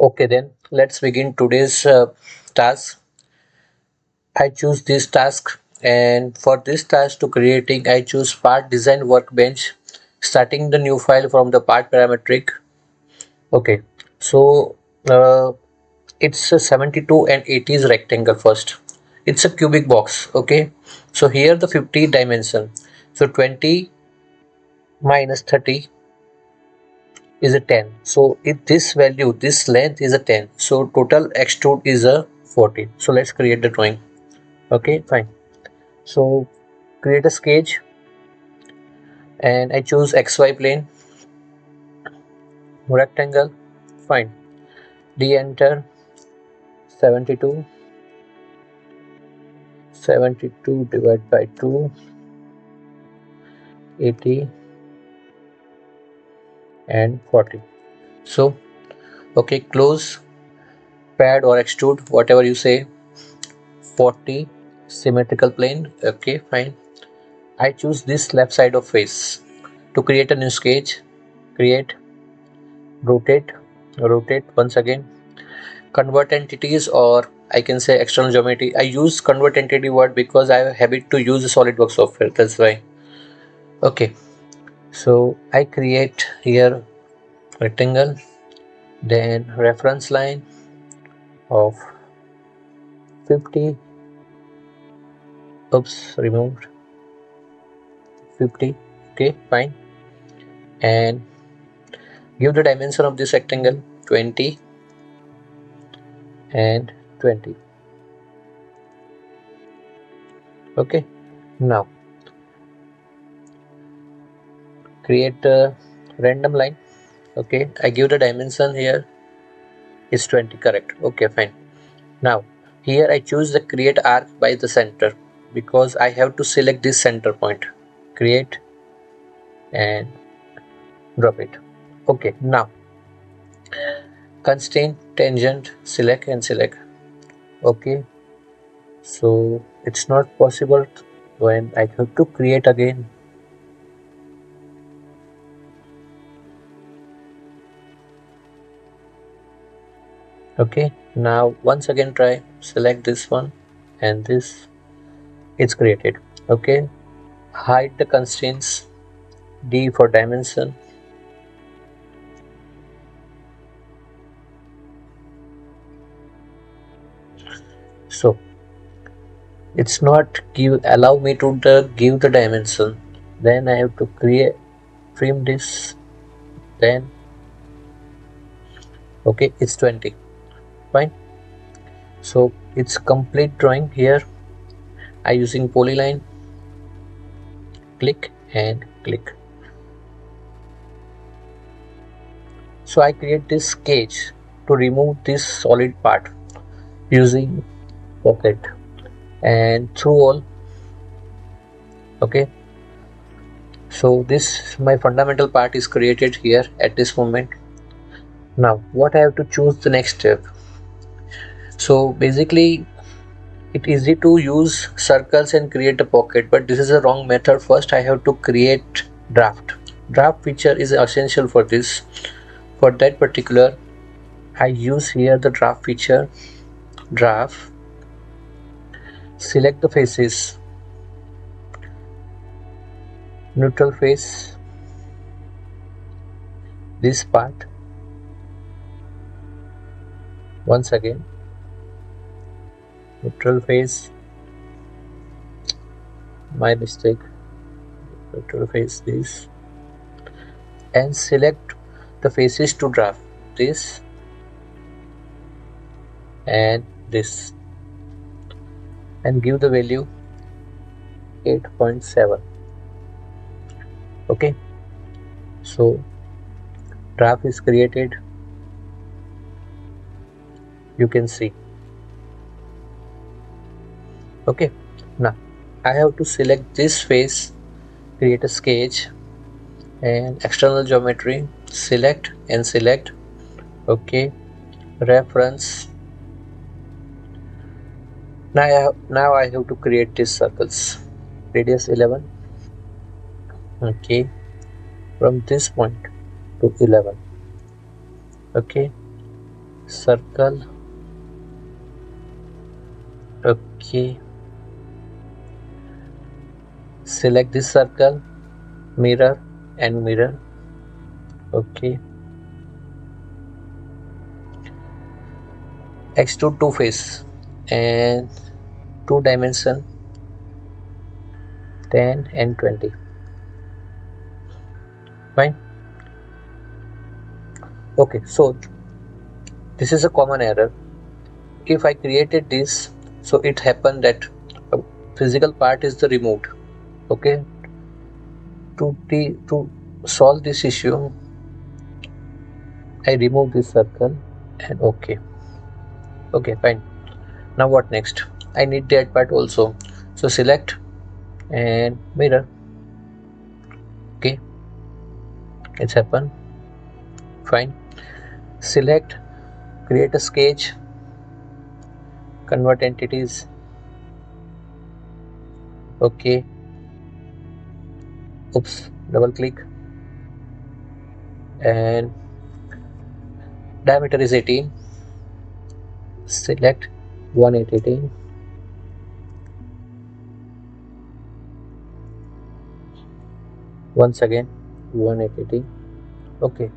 Okay, then let's begin today's task. I choose this task, and for this task to creating, I choose Part Design Workbench, starting the new file from the Part Parametric. Okay, so it's a 72 and 80 is rectangle first. It's a cubic box. Okay, so here the 50 dimension. So 20 minus 30 is a 10. So if this value, this length is a 10. So total extrude is a 40. So let's create the drawing. Okay, fine. So create a sketch and I choose XY plane, rectangle, fine. D enter 72, 72 divided by 2, 80 and 40. So okay, close, pad or extrude, whatever you say, 40 symmetrical plane. Okay, fine. I choose this left side of face. To create a new sketch, create, rotate, rotate once again, convert entities, or I can say external geometry. I use convert entity word because I have a habit to use the SolidWorks software, that's why. Okay, so I create here rectangle, then reference line of 50, oops, removed 50. Okay, fine, and give the dimension of this rectangle 20 and 20. Okay, now create a random line. Okay, I give the dimension here is 20, correct. Okay, fine. Now here I choose the create arc by the center because I have to select this center point. Create and drop it. Okay, now constraint tangent, select and select. Okay, so it's not possible when I have to create again. Okay, now once again try, select this one and this, it's created. Okay, hide the constraints, D for dimension. So it's not allow me to give the dimension, then I have to create, trim this, then okay, it's 20, fine. So it's complete drawing. Here I using polyline, click and click. So I create this sketch to remove this solid part using pocket and through all. Okay, so this my fundamental part is created here at this moment. Now what I have to choose the next step. So basically it's easy to use circles and create a pocket, but this is a wrong method. First I have to create draft feature is essential for this. For that particular I use here the draft feature. Draft, select the faces, neutral face, this part, once again neutral face, my mistake, neutral face, this, and select the faces to draft, this and this, and give the value 8.7. okay, so draft is created, you can see. Okay, now I have to select this face, create a sketch and external geometry, select and select. Okay, reference. Now I have to create these circles, radius 11. Okay, from this point to 11. Okay, circle. Okay, select this circle, mirror and mirror. Okay, extrude two face and two dimension 10 and 20. Fine. Okay, so this is a common error. If I created this, so it happened that a physical part is the removed. Okay, to solve this issue, I remove this circle and okay. Okay, fine. Now what next? I need that part also. So select and mirror. Okay, it's happened. Fine. Select, create a sketch, convert entities. Okay. Oops, double click and diameter is 18. Select 1818. Once again 1818. Okay,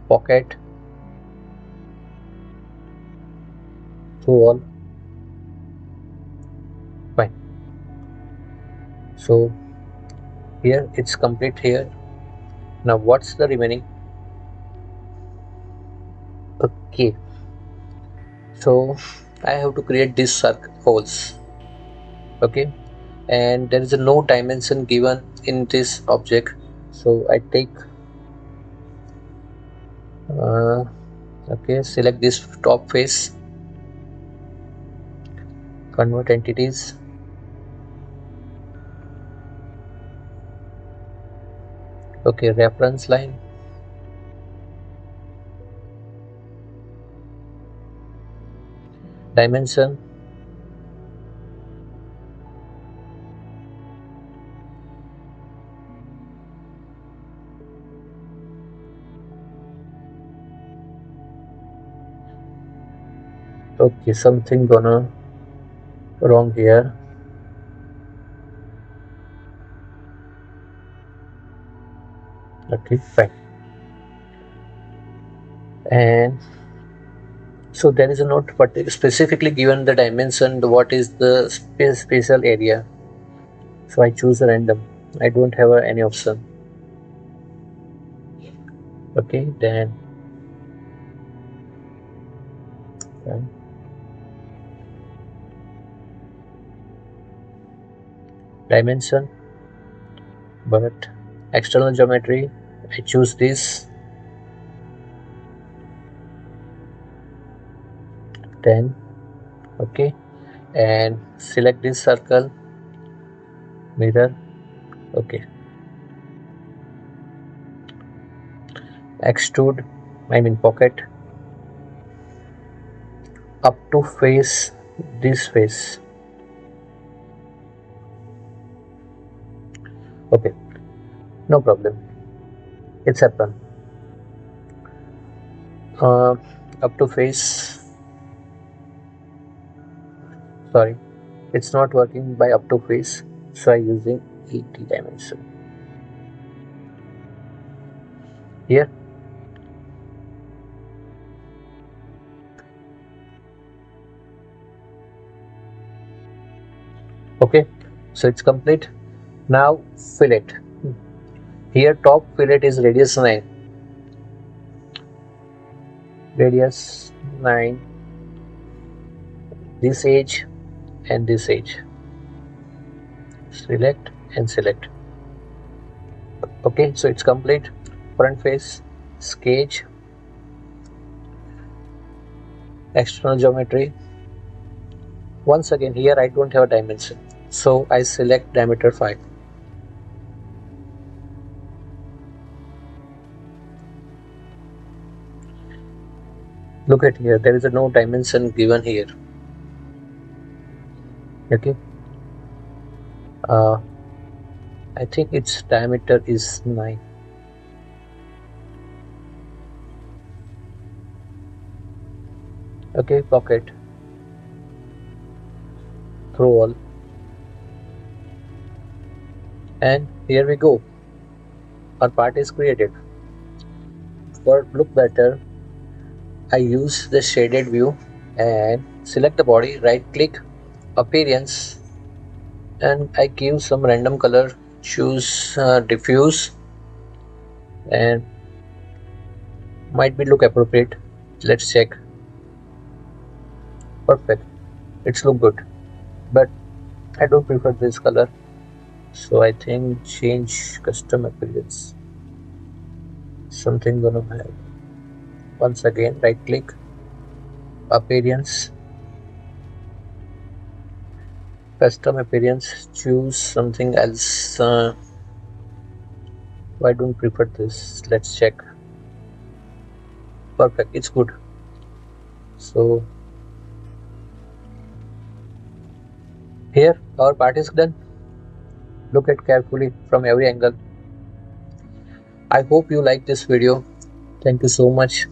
pocket to all. Fine. So here it's complete here. Now what's the remaining? Okay, so I have to create these holes. Okay, and there is no dimension given in this object, so I take okay, select this top face, convert entities. Okay, reference line, dimension, okay, something gonna wrong here. Okay, fine. And so there is a note but specifically given the dimension, what is the spatial area, so I choose a random. I don't have any option. Okay, then dimension, but external geometry, I choose this 10. Okay, and select this circle, mirror. Okay, extrude, I mean pocket up to face this face. Okay, no problem, it's happened. Up to face, sorry, it's not working by up to face, so I'm using 80 dimension here. Okay, so it's complete. Now fillet. Here top fillet is radius 9. Radius 9. This edge and this edge. Select and select. Okay, so it's complete. Front face, sketch, external geometry. Once again here I don't have a dimension, so I select diameter 5. Look at here, there is no dimension given here. Okay, I think its diameter is 9. Okay, pocket through all, and here we go, our part is created. For look better, I use the shaded view and select the body, right click, appearance, and I give some random color, choose diffuse, and might be look appropriate. Let's check. Perfect, it's look good, but I don't prefer this color, so I think change custom appearance, something gonna have. Once again, right click, appearance, custom appearance, choose something else. Why don't prefer this? Let's check. Perfect, it's good. So here our part is done. Look at carefully from every angle. I hope you like this video. Thank you so much.